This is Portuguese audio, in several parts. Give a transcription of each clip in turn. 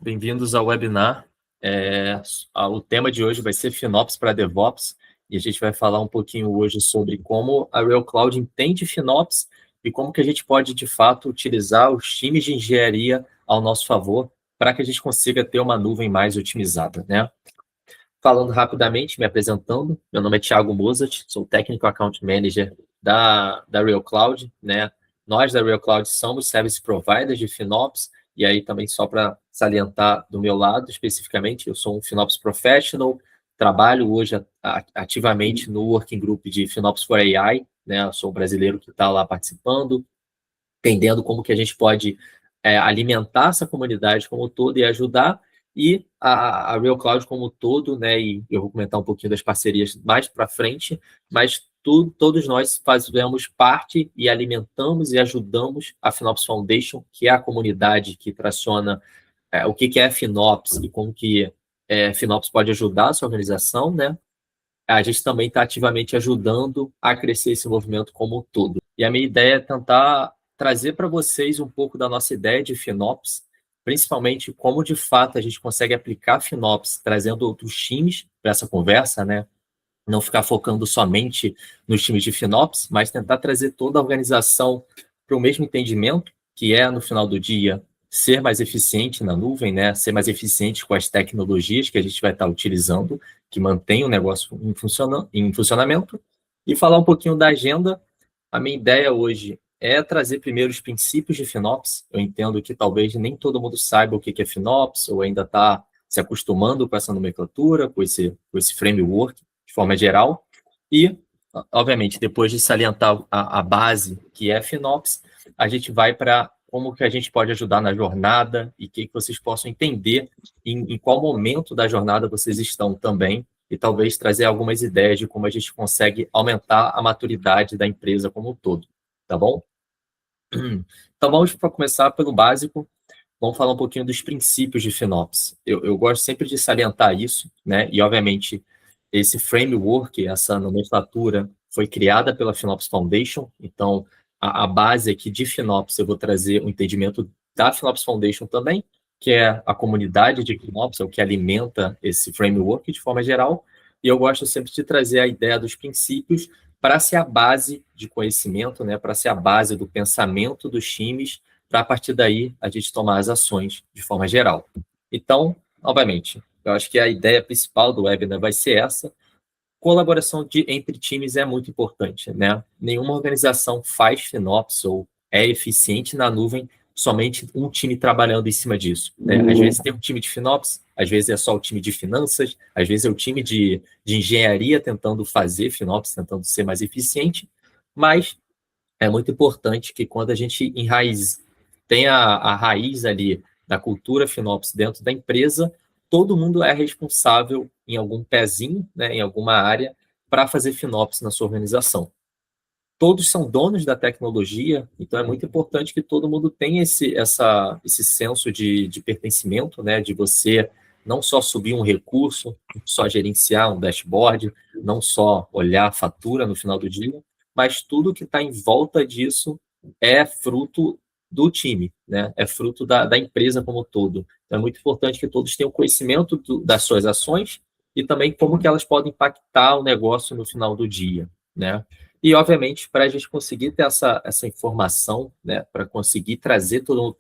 Bem-vindos ao webinar. O tema de hoje vai ser FinOps para DevOps, e a gente vai falar um pouquinho hoje sobre como a Real Cloud entende FinOps e como que a gente pode, de fato, utilizar os times de engenharia ao nosso favor para que a gente consiga ter uma nuvem mais otimizada, né? Falando rapidamente, me apresentando, meu nome é Thiago Mozart, sou Technical Account Manager da Real Cloud, né? Nós da Real Cloud somos Service Providers de FinOps, e aí também só para salientar do meu lado especificamente, eu sou um FinOps Professional, trabalho hoje ativamente no Working Group de FinOps for AI, né? Eu sou um brasileiro que está lá participando, entendendo como que a gente pode alimentar essa comunidade como um todo e ajudar, e a Real Cloud como um todo, né? E eu vou comentar um pouquinho das parcerias mais para frente, mas todos nós fazemos parte e alimentamos e ajudamos a FinOps Foundation, que é a comunidade que traciona o que é FinOps e como que FinOps pode ajudar a sua organização, né? A gente também está ativamente ajudando a crescer esse movimento como um todo. E a minha ideia é tentar trazer para vocês um pouco da nossa ideia de FinOps, principalmente como, de fato, a gente consegue aplicar FinOps, trazendo outros times para essa conversa, né? Não ficar focando somente nos times de FinOps, mas tentar trazer toda a organização para o mesmo entendimento, que é, no final do dia, ser mais eficiente na nuvem, né? Ser mais eficiente com as tecnologias que a gente vai estar utilizando, que mantém o negócio em funcionamento, e falar um pouquinho da agenda. A minha ideia hoje é trazer primeiro os princípios de FinOps. Eu entendo que talvez nem todo mundo saiba o que é FinOps, ou ainda está se acostumando com essa nomenclatura, com esse framework, de forma geral. E, obviamente, depois de salientar a base, que é FinOps, a gente vai para como que a gente pode ajudar na jornada e que vocês possam entender em qual momento da jornada vocês estão também, e talvez trazer algumas ideias de como a gente consegue aumentar a maturidade da empresa como um todo, tá bom? Então, vamos para começar pelo básico. Vamos falar um pouquinho dos princípios de FinOps. Eu gosto sempre de salientar isso, né? E, obviamente, esse framework, essa nomenclatura, foi criada pela FinOps Foundation. Então, a base aqui de FinOps, eu vou trazer o entendimento da FinOps Foundation também, que é a comunidade de FinOps, é o que alimenta esse framework de forma geral. E eu gosto sempre de trazer a ideia dos princípios para ser a base de conhecimento, né? Para ser a base do pensamento dos times, para a partir daí a gente tomar as ações de forma geral. Então, novamente, eu acho que a ideia principal do webinar vai ser essa. Colaboração entre times é muito importante, né? Nenhuma organização faz FinOps ou é eficiente na nuvem somente um time trabalhando em cima disso, né? Às vezes tem um time de FinOps, às vezes é só o time de finanças, às vezes é o time de engenharia tentando fazer FinOps, tentando ser mais eficiente, mas é muito importante que quando a gente tem a raiz ali da cultura FinOps dentro da empresa, todo mundo é responsável em algum pezinho, né, em alguma área, para fazer FinOps na sua organização. Todos são donos da tecnologia, então é muito importante que todo mundo tenha esse senso de pertencimento, né, de você não só subir um recurso, não só gerenciar um dashboard, não só olhar a fatura no final do dia, mas tudo que está em volta disso é fruto do time, né? É fruto da empresa como um todo. Então, é muito importante que todos tenham conhecimento das suas ações e também como que elas podem impactar o negócio no final do dia, né? E, obviamente, para a gente conseguir ter essa informação, né, para conseguir trazer todo mundo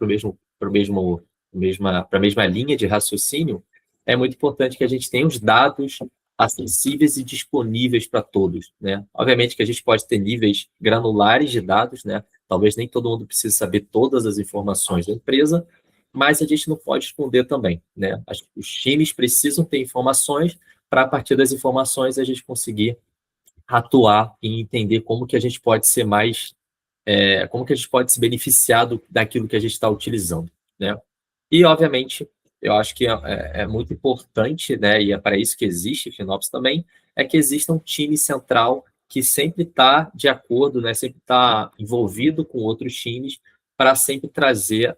para a mesma linha de raciocínio, é muito importante que a gente tenha os dados acessíveis e disponíveis para todos, né? Obviamente que a gente pode ter níveis granulares de dados, né? Talvez nem todo mundo precise saber todas as informações da empresa, mas a gente não pode esconder também, né? Os times precisam ter informações para, a partir das informações, a gente conseguir atuar e entender como que a gente pode ser mais, como que a gente pode se beneficiar daquilo que a gente está utilizando, né? E, obviamente, eu acho que é muito importante, né, e é para isso que existe FinOps também, é que exista um time central que sempre está de acordo, né, sempre está envolvido com outros times para sempre trazer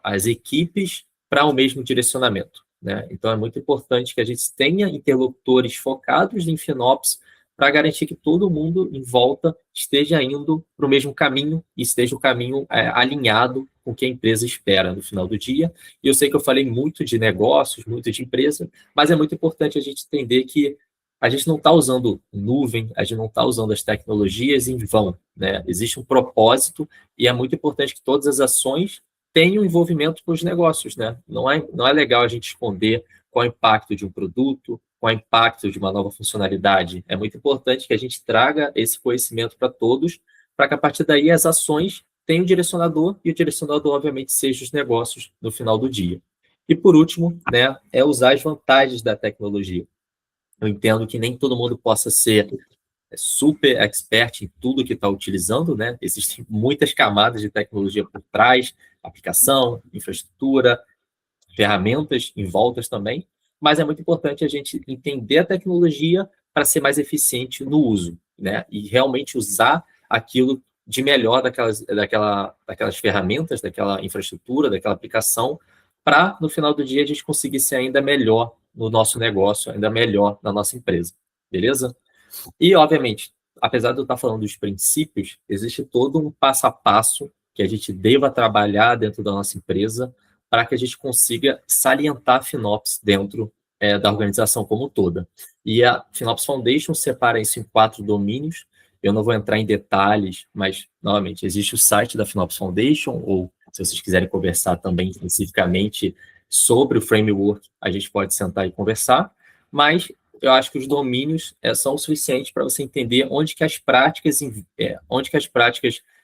as equipes para o mesmo direcionamento, né? Então, é muito importante que a gente tenha interlocutores focados em FinOps para garantir que todo mundo em volta esteja indo para o mesmo caminho e esteja o caminho alinhado com o que a empresa espera no final do dia. E eu sei que eu falei muito de negócios, muito de empresa, mas é muito importante a gente entender que a gente não está usando nuvem, a gente não está usando as tecnologias em vão, né? Existe um propósito e é muito importante que todas as ações tenham envolvimento com os negócios, né? Não é legal a gente esconder qual é o impacto de um produto, qual é o impacto de uma nova funcionalidade. É muito importante que a gente traga esse conhecimento para todos, para que a partir daí as ações tenham um direcionador e o direcionador, obviamente, seja os negócios no final do dia. E por último, né, é usar as vantagens da tecnologia. Eu entendo que nem todo mundo possa ser super expert em tudo que está utilizando, né? Existem muitas camadas de tecnologia por trás, aplicação, infraestrutura, ferramentas em voltas também, mas é muito importante a gente entender a tecnologia para ser mais eficiente no uso, né? E realmente usar aquilo de melhor daquelas ferramentas, daquela infraestrutura, daquela aplicação, para, no final do dia, a gente conseguir ser ainda melhor no nosso negócio, ainda melhor na nossa empresa. Beleza? E, obviamente, apesar de eu estar falando dos princípios, existe todo um passo a passo que a gente deva trabalhar dentro da nossa empresa para que a gente consiga salientar a FinOps dentro da organização como toda. E a FinOps Foundation separa isso em 4 domínios. Eu não vou entrar em detalhes, mas, novamente, existe o site da FinOps Foundation, ou se vocês quiserem conversar também especificamente sobre o framework, a gente pode sentar e conversar, mas eu acho que os domínios são o suficiente para você entender onde que as práticas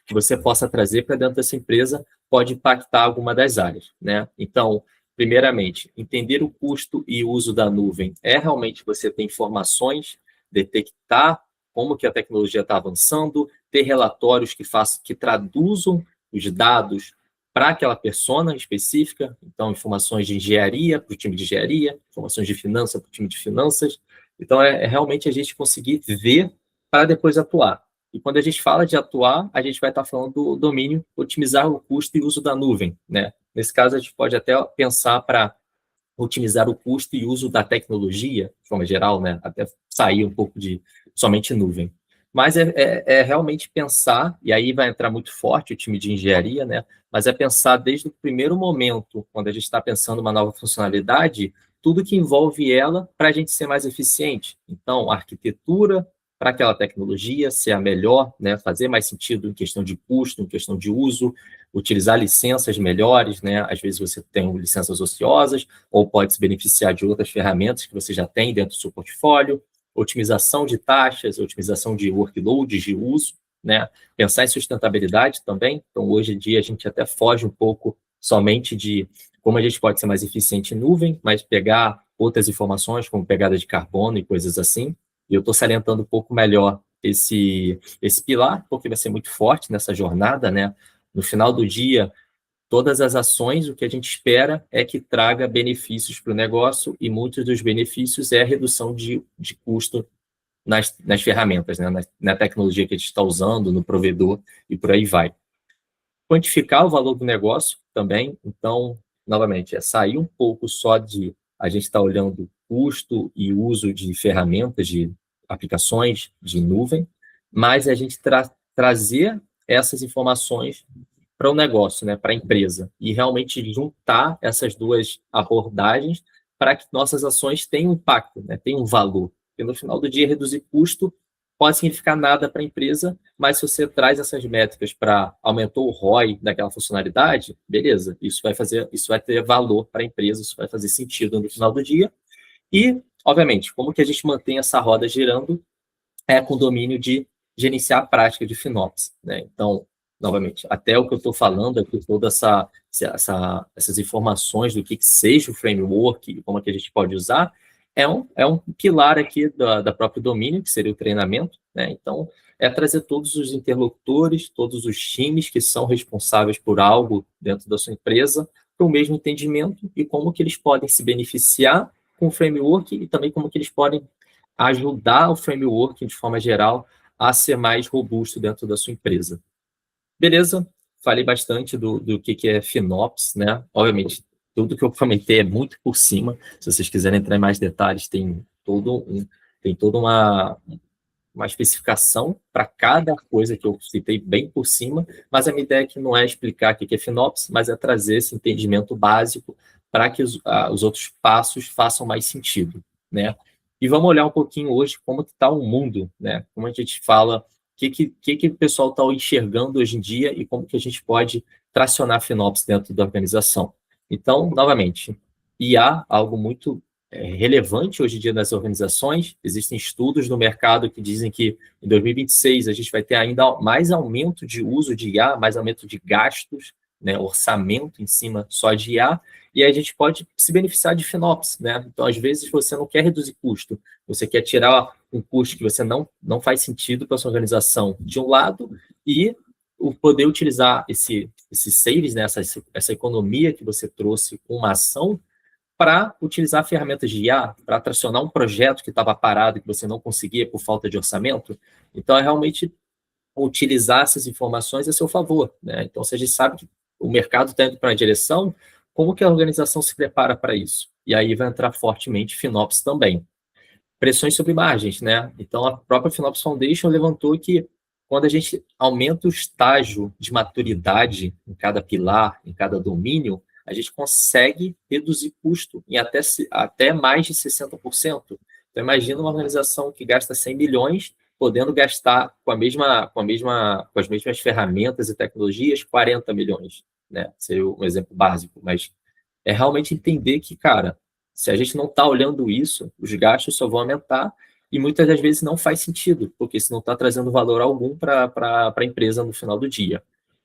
que você possa trazer para dentro dessa empresa pode impactar alguma das áreas, né? Então, primeiramente, entender o custo e uso da nuvem é realmente você ter informações, detectar como que a tecnologia está avançando, ter relatórios que traduzam os dados para aquela persona específica, então informações de engenharia para o time de engenharia, informações de finança para o time de finanças. Então, realmente a gente conseguir ver para depois atuar. E quando a gente fala de atuar, a gente vai estar falando do domínio, otimizar o custo e uso da nuvem, né? Nesse caso, a gente pode até pensar para otimizar o custo e uso da tecnologia, de forma geral, né? Até sair um pouco de somente nuvem. Mas é realmente pensar, e aí vai entrar muito forte o time de engenharia, né? Mas é pensar desde o primeiro momento, quando a gente está pensando uma nova funcionalidade, tudo que envolve ela para a gente ser mais eficiente. Então, a arquitetura para aquela tecnologia ser a melhor, né? Fazer mais sentido em questão de custo, em questão de uso, utilizar licenças melhores, né? Às vezes você tem licenças ociosas, ou pode se beneficiar de outras ferramentas que você já tem dentro do seu portfólio, otimização de taxas, otimização de workloads de uso, né? Pensar em sustentabilidade também. Então, hoje em dia, a gente até foge um pouco somente de como a gente pode ser mais eficiente em nuvem, mas pegar outras informações, como pegada de carbono e coisas assim. E eu estou salientando um pouco melhor esse pilar, porque vai ser muito forte nessa jornada, né? No final do dia, todas as ações, o que a gente espera é que traga benefícios para o negócio, e muitos dos benefícios é a redução de custo nas ferramentas, né? Na tecnologia que a gente está usando, no provedor, e por aí vai. Quantificar o valor do negócio também, então, novamente, é sair um pouco só de a gente estar olhando custo e uso de ferramentas, de aplicações de nuvem, mas a gente trazer essas informações para o negócio, né, para a empresa, e realmente juntar essas duas abordagens para que nossas ações tenham impacto, né, tenham valor. Porque no final do dia, reduzir custo pode significar nada para a empresa, mas se você traz essas métricas para aumentou o ROI daquela funcionalidade, beleza, isso vai ter valor para a empresa, isso vai fazer sentido no final do dia. E, obviamente, como que a gente mantém essa roda girando com o domínio de gerenciar a prática de FinOps, né? Então, novamente, até o que eu estou falando aqui, todas essas informações do que seja o framework e como é que a gente pode usar, é um pilar aqui da próprio domínio, que seria o treinamento, né? Então, é trazer todos os interlocutores, todos os times que são responsáveis por algo dentro da sua empresa para o mesmo entendimento e como que eles podem se beneficiar com o framework e também como que eles podem ajudar o framework, de forma geral, a ser mais robusto dentro da sua empresa. Beleza? Falei bastante do que é FinOps, né? Obviamente, tudo que eu comentei é muito por cima. Se vocês quiserem entrar em mais detalhes, tem toda uma especificação para cada coisa que eu citei bem por cima, mas a minha ideia aqui não é explicar o que é FinOps, mas é trazer esse entendimento básico para que os outros passos façam mais sentido, né? E vamos olhar um pouquinho hoje como que está o mundo, né? Como a gente fala, o que o pessoal está enxergando hoje em dia e como que a gente pode tracionar FinOps dentro da organização. Então, novamente, IA, algo muito relevante hoje em dia nas organizações. Existem estudos no mercado que dizem que em 2026 a gente vai ter ainda mais aumento de uso de IA, mais aumento de gastos, né, orçamento em cima só de IA, e aí a gente pode se beneficiar de FinOps, né? Então, às vezes, você não quer reduzir custo, você quer tirar um custo que você não faz sentido para a sua organização de um lado e o poder utilizar esse savings, né, essa economia que você trouxe com uma ação para utilizar ferramentas de IA, para tracionar um projeto que estava parado e que você não conseguia por falta de orçamento. Então, é realmente utilizar essas informações a seu favor, né? Então, se a gente sabe que o mercado está indo para uma direção, como que a organização se prepara para isso? E aí vai entrar fortemente FinOps também. Pressões sobre margens, né? Então, a própria FinOps Foundation levantou que quando a gente aumenta o estágio de maturidade em cada pilar, em cada domínio, a gente consegue reduzir custo em até mais de 60%. Então, imagina uma organização que gasta 100 milhões, podendo gastar com as mesmas ferramentas e tecnologias 40 milhões, né? Seria um exemplo básico, mas é realmente entender que, cara, se a gente não está olhando isso, os gastos só vão aumentar e muitas das vezes não faz sentido, porque isso não está trazendo valor algum para a empresa no final do dia.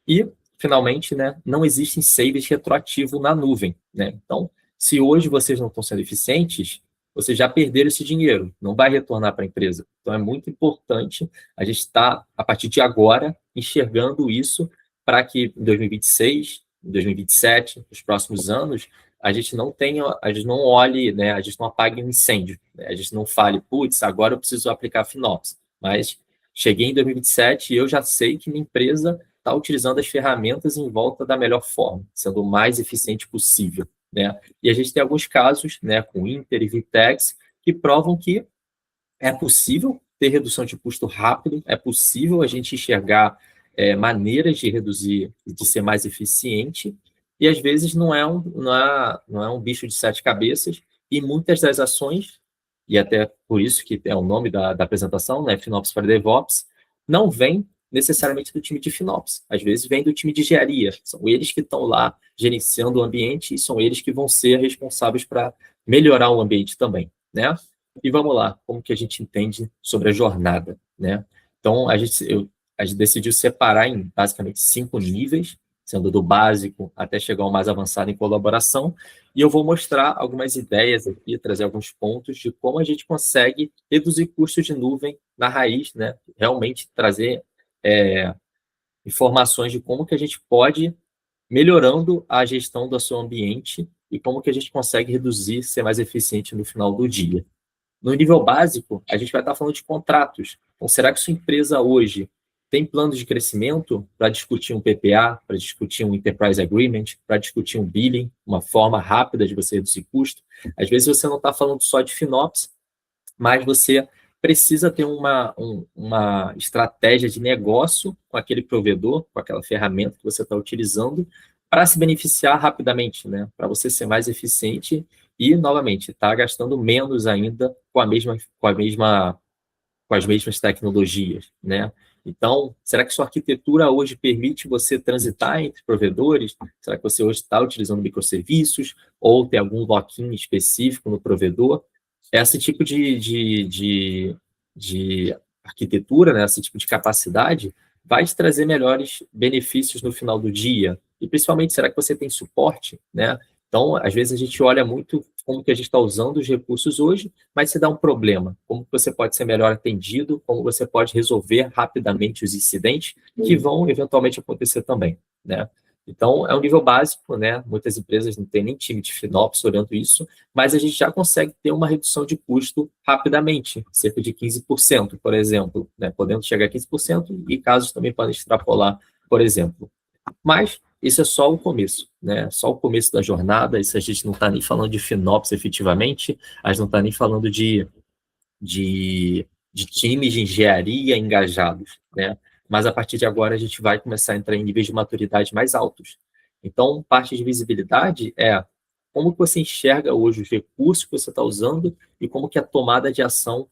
E, finalmente, né, não existe savings retroativo na nuvem, né? Então, se hoje vocês não estão sendo eficientes, vocês já perderam esse dinheiro, não vai retornar para a empresa. Então, é muito importante a gente estar, a partir de agora, enxergando isso para que em 2026, em 2027, nos próximos anos, a gente não tenha, a gente não olhe, né, a gente não apague um incêndio, né, a gente não fale, putz, agora eu preciso aplicar FinOps, mas cheguei em 2027 e eu já sei que minha empresa está utilizando as ferramentas em volta da melhor forma, sendo o mais eficiente possível, né? E a gente tem alguns casos, né, com Inter e Vitex, que provam que é possível ter redução de custo rápido, é possível a gente enxergar maneiras de reduzir, de ser mais eficiente, e às vezes não é um bicho de sete cabeças, e muitas das ações, e até por isso que é o nome da apresentação, né, FinOps para DevOps, não vem necessariamente do time de FinOps, às vezes vem do time de engenharia, são eles que estão lá gerenciando o ambiente e são eles que vão ser responsáveis para melhorar o ambiente também, né? E vamos lá, como que a gente entende sobre a jornada, né? Então, a gente decidiu separar em basicamente 5 níveis, sendo do básico até chegar ao mais avançado em colaboração, e eu vou mostrar algumas ideias aqui, trazer alguns pontos de como a gente consegue reduzir custos de nuvem na raiz, né? Realmente trazer informações de como que a gente pode melhorando a gestão do seu ambiente e como que a gente consegue reduzir, ser mais eficiente no final do dia. No nível básico, a gente vai estar falando de contratos. Então, será que sua empresa hoje tem planos de crescimento para discutir um PPA, para discutir um Enterprise Agreement, para discutir um billing, uma forma rápida de você reduzir custo? Às vezes você não está falando só de FinOps, mas você precisa ter uma estratégia de negócio com aquele provedor, com aquela ferramenta que você está utilizando, para se beneficiar rapidamente, né? Para você ser mais eficiente e, novamente, estar gastando menos ainda com as mesmas tecnologias, né? Então, será que sua arquitetura hoje permite você transitar entre provedores? Será que você hoje está utilizando microserviços ou tem algum lock-in específico no provedor? Esse tipo de arquitetura, né, esse tipo de capacidade, vai te trazer melhores benefícios no final do dia. E, principalmente, será que você tem suporte, né? Então, às vezes, a gente olha muito como que a gente está usando os recursos hoje, mas se dá um problema, como você pode ser melhor atendido, como você pode resolver rapidamente os incidentes que vão eventualmente acontecer também, né? Então, é um nível básico, né? Muitas empresas não têm nem time de FinOps olhando isso, mas a gente já consegue ter uma redução de custo rapidamente, cerca de 15%, por exemplo, né? Podendo chegar a 15%, e casos também podem extrapolar, por exemplo. Mas isso é só o começo, né? Só o começo da jornada. Isso a gente não está nem falando de FinOps efetivamente, a gente não está nem falando de de times de engenharia engajados, né? Mas a partir de agora a gente vai começar a entrar em níveis de maturidade mais altos. Então, parte de visibilidade é como que você enxerga hoje os recursos que você está usando e como que a tomada de ação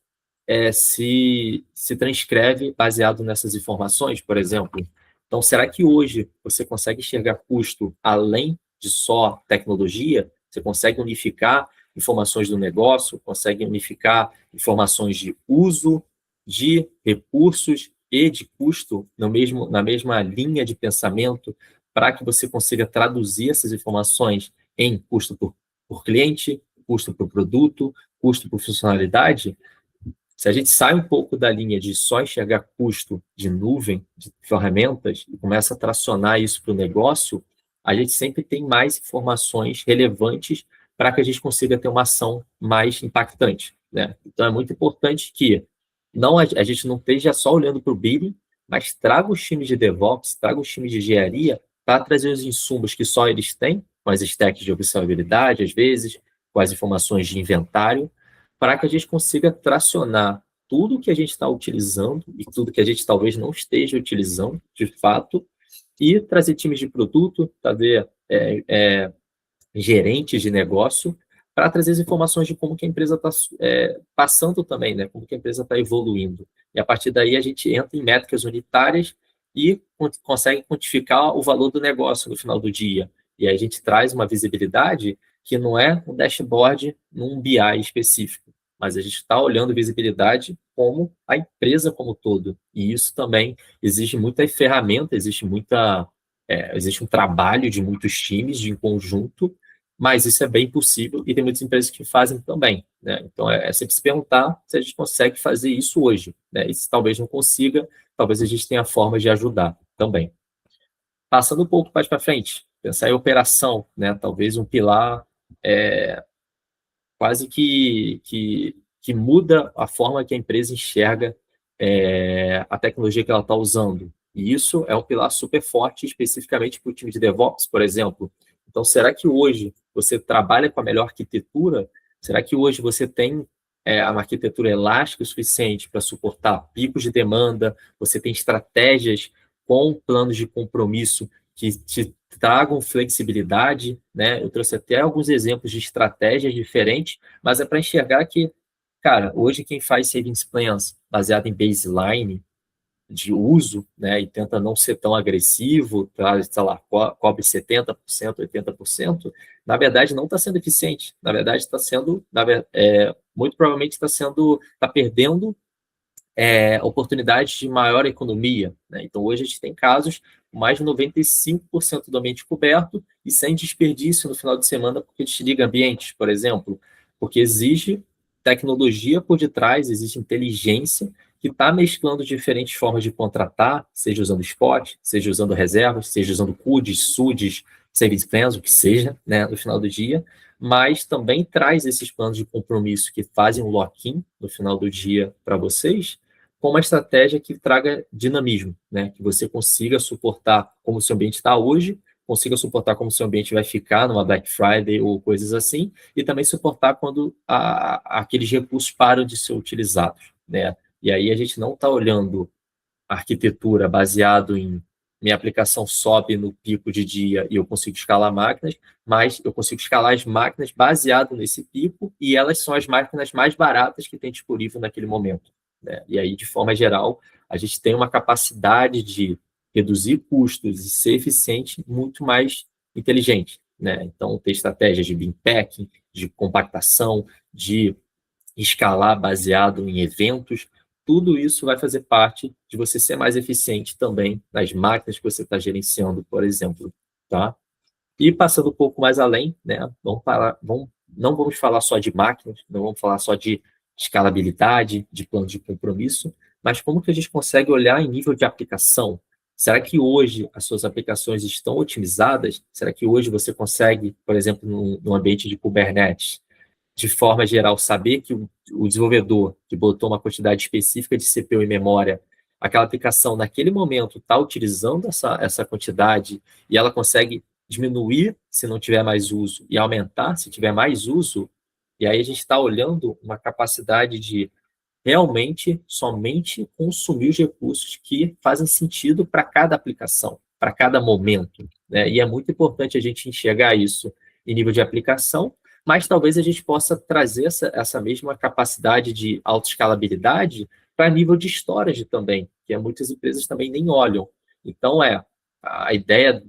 se transcreve baseado nessas informações, por exemplo. Então, será que hoje você consegue enxergar custo além de só tecnologia? Você consegue unificar informações do negócio, consegue unificar informações de uso, de recursos e de custo na mesma linha de pensamento, para que você consiga traduzir essas informações em custo por cliente, custo por produto, custo por funcionalidade? Se a gente sai um pouco da linha de só enxergar custo de nuvem, de ferramentas, e começa a tracionar isso para o negócio, a gente sempre tem mais informações relevantes para que a gente consiga ter uma ação mais impactante, né? Então, é muito importante que a gente não esteja só olhando para o billing, mas traga os times de DevOps, traga os times de engenharia para trazer os insumos que só eles têm, com as stacks de observabilidade, às vezes, com as informações de inventário, para que a gente consiga tracionar tudo que a gente está utilizando e tudo que a gente talvez não esteja utilizando, de fato, e trazer times de produto, trazer gerentes de negócio, para trazer as informações de como que a empresa está passando também, né? Como que a empresa está evoluindo. E a partir daí a gente entra em métricas unitárias e consegue quantificar o valor do negócio no final do dia. E aí a gente traz uma visibilidade que não é um dashboard num BI específico, mas a gente está olhando visibilidade como a empresa como um todo. E isso também exige muita ferramenta, existe um trabalho de muitos times de em conjunto, mas isso é bem possível e tem muitas empresas que fazem também, né? Então, é sempre se perguntar se a gente consegue fazer isso hoje, né? E se talvez não consiga, talvez a gente tenha forma de ajudar também. Passando um pouco mais para frente, pensar em operação, né? Talvez um pilar quase que muda a forma que a empresa enxerga a tecnologia que ela está usando. E isso é um pilar super forte, especificamente para o time de DevOps, por exemplo. Então, será que hoje você trabalha com a melhor arquitetura? Será que hoje você tem uma arquitetura elástica o suficiente para suportar picos de demanda? Você tem estratégias com planos de compromisso que te tragam flexibilidade, né? Eu trouxe até alguns exemplos de estratégias diferentes, mas é para enxergar que, cara, hoje quem faz savings plans baseado em baseline de uso, né, e tenta não ser tão agressivo, tá, sei lá, cobre 70%, 80%, na verdade não está sendo eficiente. Na verdade está sendo, muito provavelmente está perdendo oportunidades de maior economia, né? Então, hoje a gente tem casos com mais de 95% do ambiente coberto e sem desperdício no final de semana porque desliga ambientes, por exemplo, porque exige tecnologia por detrás, existe inteligência que está mesclando diferentes formas de contratar, seja usando spot, seja usando reservas, seja usando CUDs, SUDs, savings plans, o que seja, né, no final do dia, mas também traz esses planos de compromisso que fazem um lock-in no final do dia para vocês, com uma estratégia que traga dinamismo, né? Que você consiga suportar como o seu ambiente está hoje, consiga suportar como o seu ambiente vai ficar numa Black Friday ou coisas assim, e também suportar quando aqueles recursos param de ser utilizados, né? E aí a gente não está olhando a arquitetura baseado em minha aplicação sobe no pico de dia e eu consigo escalar máquinas, mas eu consigo escalar as máquinas baseado nesse pico e elas são as máquinas mais baratas que tem disponível naquele momento, né? E aí, de forma geral, a gente tem uma capacidade de reduzir custos e ser eficiente muito mais inteligente, né? Então, ter estratégias de bin packing, de compactação, de escalar baseado em eventos, tudo isso vai fazer parte de você ser mais eficiente também nas máquinas que você está gerenciando, por exemplo, tá? E passando um pouco mais além, né? Não vamos falar só de máquinas, não vamos falar só de escalabilidade, de plano de compromisso, mas como que a gente consegue olhar em nível de aplicação? Será que hoje as suas aplicações estão otimizadas? Será que hoje você consegue, por exemplo, num ambiente de Kubernetes, de forma geral, saber que o desenvolvedor que botou uma quantidade específica de CPU e memória, aquela aplicação naquele momento está utilizando essa quantidade e ela consegue diminuir se não tiver mais uso e aumentar se tiver mais uso, e aí a gente está olhando uma capacidade de realmente somente consumir os recursos que fazem sentido para cada aplicação, para cada momento, né? E é muito importante a gente enxergar isso em nível de aplicação, mas talvez a gente possa trazer essa mesma capacidade de autoescalabilidade para nível de storage também, que muitas empresas também nem olham. Então, a ideia,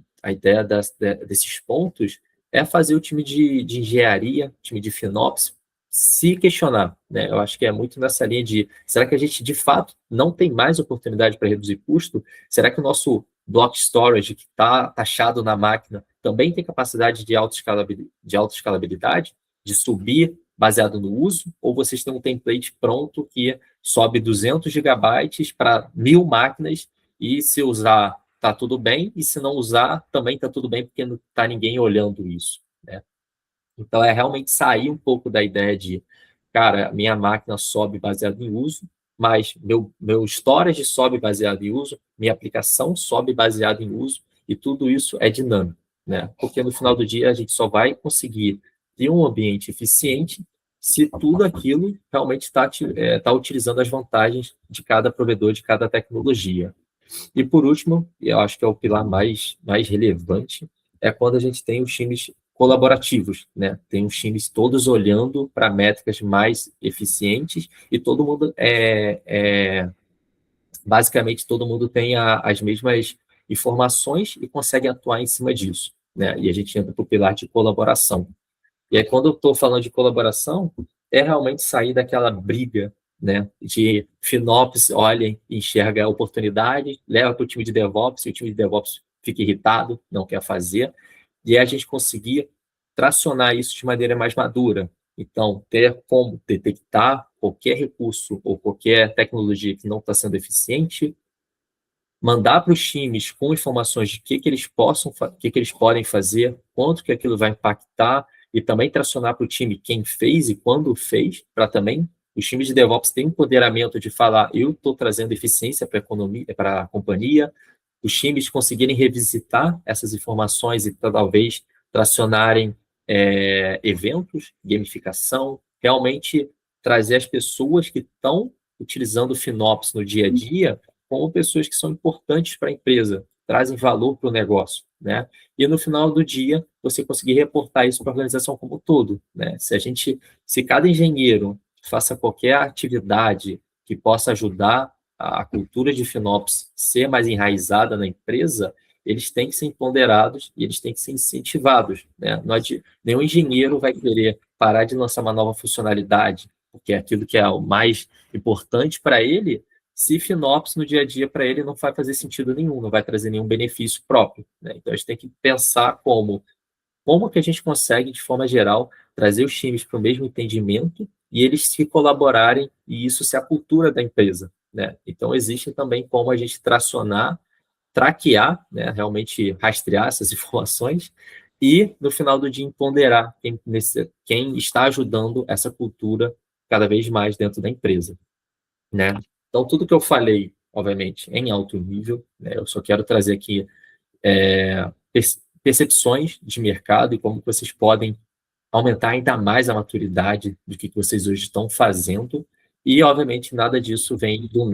desses pontos é fazer o time de engenharia, time de FinOps, se questionar, né? Eu acho que é muito nessa linha de, será que a gente, de fato, não tem mais oportunidade para reduzir custo? Será que o nosso block storage, que está taxado na máquina, também tem capacidade de autoescalabilidade, de subir baseado no uso? Ou vocês têm um template pronto que sobe 200 gigabytes para 1.000 máquinas e se usar, está tudo bem, e se não usar, também está tudo bem, porque não está ninguém olhando isso, né? Então, é realmente sair um pouco da ideia de, cara, minha máquina sobe baseado em uso, mas meu storage sobe baseado em uso, minha aplicação sobe baseado em uso, e tudo isso é dinâmico, né? Porque no final do dia a gente só vai conseguir ter um ambiente eficiente se tudo aquilo realmente está utilizando as vantagens de cada provedor, de cada tecnologia. E por último, e eu acho que é o pilar mais relevante, é quando a gente tem os times colaborativos, né? Tem os times todos olhando para métricas mais eficientes e todo mundo basicamente todo mundo tem as mesmas informações e consegue atuar em cima disso, né? E a gente entra para o pilar de colaboração. E aí, quando eu estou falando de colaboração, é realmente sair daquela briga, né, de FinOps, olha, enxerga a oportunidade, leva para o time de DevOps, e o time de DevOps fica irritado, não quer fazer, e aí a gente conseguir tracionar isso de maneira mais madura. Então, ter como detectar qualquer recurso ou qualquer tecnologia que não está sendo eficiente, mandar para os times com informações de que eles podem fazer, quanto que aquilo vai impactar, e também tracionar para o time quem fez e quando fez, para também os times de DevOps terem empoderamento de falar, eu estou trazendo eficiência para a economia, para a companhia, os times conseguirem revisitar essas informações e talvez tracionarem eventos, gamificação, realmente trazer as pessoas que estão utilizando o FinOps no dia a dia como pessoas que são importantes para a empresa, trazem valor para o negócio, né? E no final do dia, você conseguir reportar isso para a organização como um todo, né? Se cada engenheiro faça qualquer atividade que possa ajudar a cultura de FinOps ser mais enraizada na empresa, eles têm que ser empoderados e eles têm que ser incentivados, né? Nenhum engenheiro vai querer parar de lançar uma nova funcionalidade, porque é aquilo que é o mais importante para ele, se FinOps no dia a dia para ele não vai fazer sentido nenhum, não vai trazer nenhum benefício próprio, né? Então, a gente tem que pensar como que a gente consegue, de forma geral, trazer os times para o mesmo entendimento e eles se colaborarem e isso ser a cultura da empresa, né? Então, existe também como a gente traquear, né? Realmente rastrear essas informações e, no final do dia, empoderar quem está ajudando essa cultura cada vez mais dentro da empresa, né? Então, tudo que eu falei, obviamente, em alto nível, né? Eu só quero trazer aqui percepções de mercado e como vocês podem aumentar ainda mais a maturidade do que vocês hoje estão fazendo. E, obviamente, nada disso vem do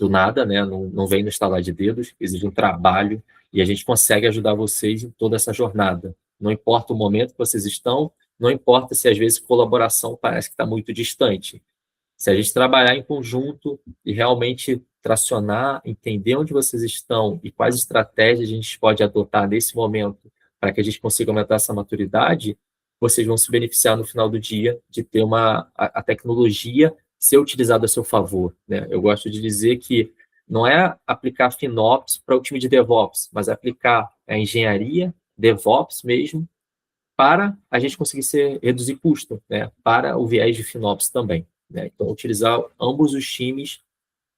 nada, né? Não vem no estalar de dedos, exige um trabalho e a gente consegue ajudar vocês em toda essa jornada. Não importa o momento que vocês estão, não importa se às vezes colaboração parece que está muito distante. Se a gente trabalhar em conjunto e realmente tracionar, entender onde vocês estão e quais estratégias a gente pode adotar nesse momento para que a gente consiga aumentar essa maturidade, vocês vão se beneficiar no final do dia de ter a tecnologia ser utilizada a seu favor, né? Eu gosto de dizer que não é aplicar FinOps para o time de DevOps, mas aplicar a engenharia, DevOps mesmo, para a gente conseguir reduzir custo, né? Para o viés de FinOps também, né? Então, utilizar ambos os times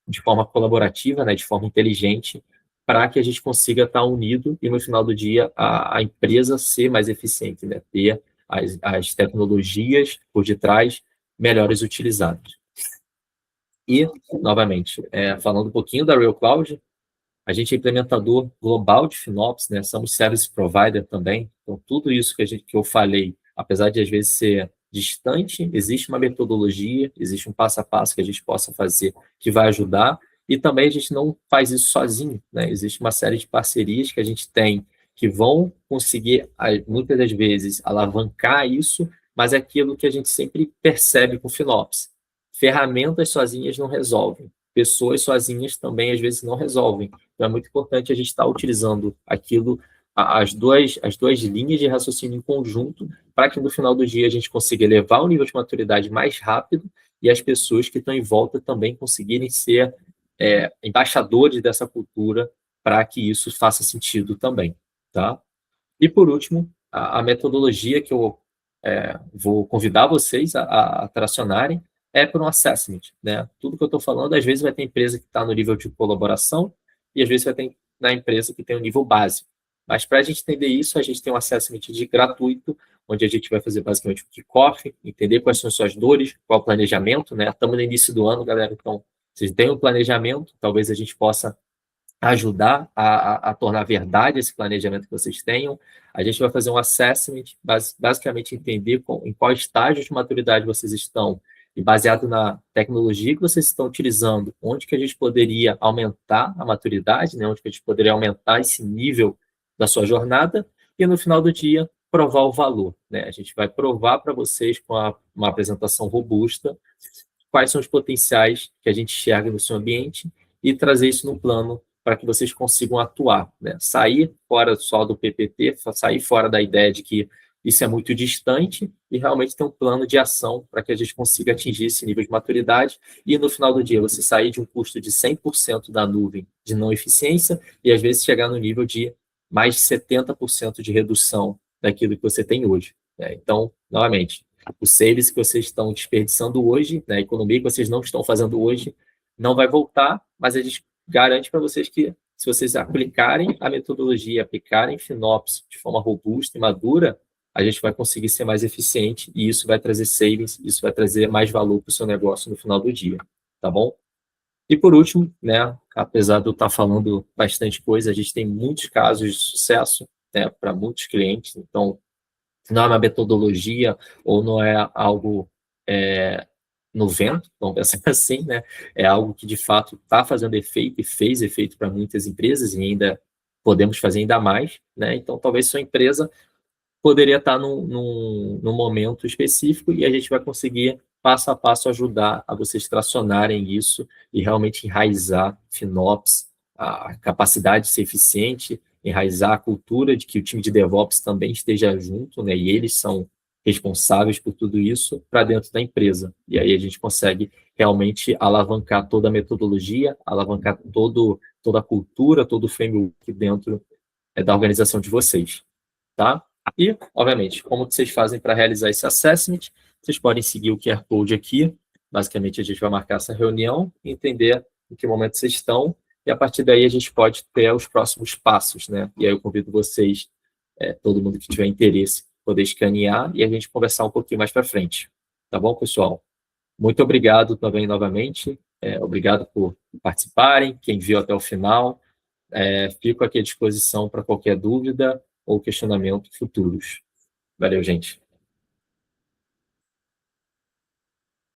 de forma colaborativa, né? De forma inteligente, para que a gente consiga estar unido e, no final do dia, a empresa ser mais eficiente, né? Ter as tecnologias por detrás melhores utilizadas. E, novamente, falando um pouquinho da Real Cloud, a gente é implementador global de FinOps, né? Somos service provider também. Então, tudo isso que eu falei, apesar de às vezes ser distante, existe uma metodologia, existe um passo a passo que a gente possa fazer que vai ajudar, e também a gente não faz isso sozinho, né? Existe uma série de parcerias que a gente tem que vão conseguir, muitas das vezes, alavancar isso, mas é aquilo que a gente sempre percebe com o FinOps. Ferramentas sozinhas não resolvem. Pessoas sozinhas também, às vezes, não resolvem. Então, é muito importante a gente estar utilizando aquilo, as duas linhas de raciocínio em conjunto, para que no final do dia a gente consiga elevar o nível de maturidade mais rápido e as pessoas que estão em volta também conseguirem ser embaixadores dessa cultura para que isso faça sentido também, tá? E, por último, a metodologia que eu vou convidar vocês a tracionarem é por um assessment, né? Tudo que eu estou falando, às vezes vai ter empresa que está no nível de colaboração e às vezes vai ter na empresa que tem o nível básico. Mas para a gente entender isso, a gente tem um assessment gratuito, onde a gente vai fazer basicamente o kickoff, entender quais são as suas dores, qual o planejamento, né? Estamos no início do ano, galera, então vocês têm um planejamento, talvez a gente possa ajudar a tornar verdade esse planejamento que vocês tenham. A gente vai fazer um assessment, basicamente entender em qual estágio de maturidade vocês estão, e baseado na tecnologia que vocês estão utilizando, onde que a gente poderia aumentar a maturidade, né? Onde que a gente poderia aumentar esse nível da sua jornada, e no final do dia, provar o valor, né? A gente vai provar para vocês com uma apresentação robusta quais são os potenciais que a gente enxerga no seu ambiente e trazer isso no plano para que vocês consigam atuar, né? Sair fora só do PPT, sair fora da ideia de que isso é muito distante e realmente ter um plano de ação para que a gente consiga atingir esse nível de maturidade e no final do dia você sair de um custo de 100% da nuvem de não eficiência e às vezes chegar no nível de mais de 70% de redução daquilo que você tem hoje, né? Então, novamente, o savings que vocês estão desperdiçando hoje, né, a economia que vocês não estão fazendo hoje, não vai voltar, mas a gente garante para vocês que, se vocês aplicarem a metodologia, aplicarem FinOps de forma robusta e madura, a gente vai conseguir ser mais eficiente e isso vai trazer savings, isso vai trazer mais valor para o seu negócio no final do dia, tá bom? E por último, né, apesar de eu estar falando bastante coisa, a gente tem muitos casos de sucesso, né, para muitos clientes, então não é uma metodologia ou não é algo no vento, vamos pensar assim, né? É algo que de fato está fazendo efeito e fez efeito para muitas empresas e ainda podemos fazer ainda mais, né? Então talvez sua empresa poderia estar num momento específico e a gente vai conseguir passo a passo ajudar a vocês tracionarem isso e realmente enraizar FinOps, a capacidade de ser eficiente, enraizar a cultura de que o time de DevOps também esteja junto, né? E eles são responsáveis por tudo isso para dentro da empresa. E aí a gente consegue realmente alavancar toda a metodologia, alavancar toda a cultura, todo o framework dentro da organização de vocês, tá? E, obviamente, como vocês fazem para realizar esse assessment, vocês podem seguir o QR Code aqui. Basicamente, a gente vai marcar essa reunião, entender em que momento vocês estão, e a partir daí a gente pode ter os próximos passos, né? E aí eu convido vocês, todo mundo que tiver interesse, poder escanear e a gente conversar um pouquinho mais para frente. Tá bom, pessoal? Muito obrigado também, novamente. Obrigado por participarem, quem viu até o final. Fico aqui à disposição para qualquer dúvida ou questionamento futuros. Valeu, gente.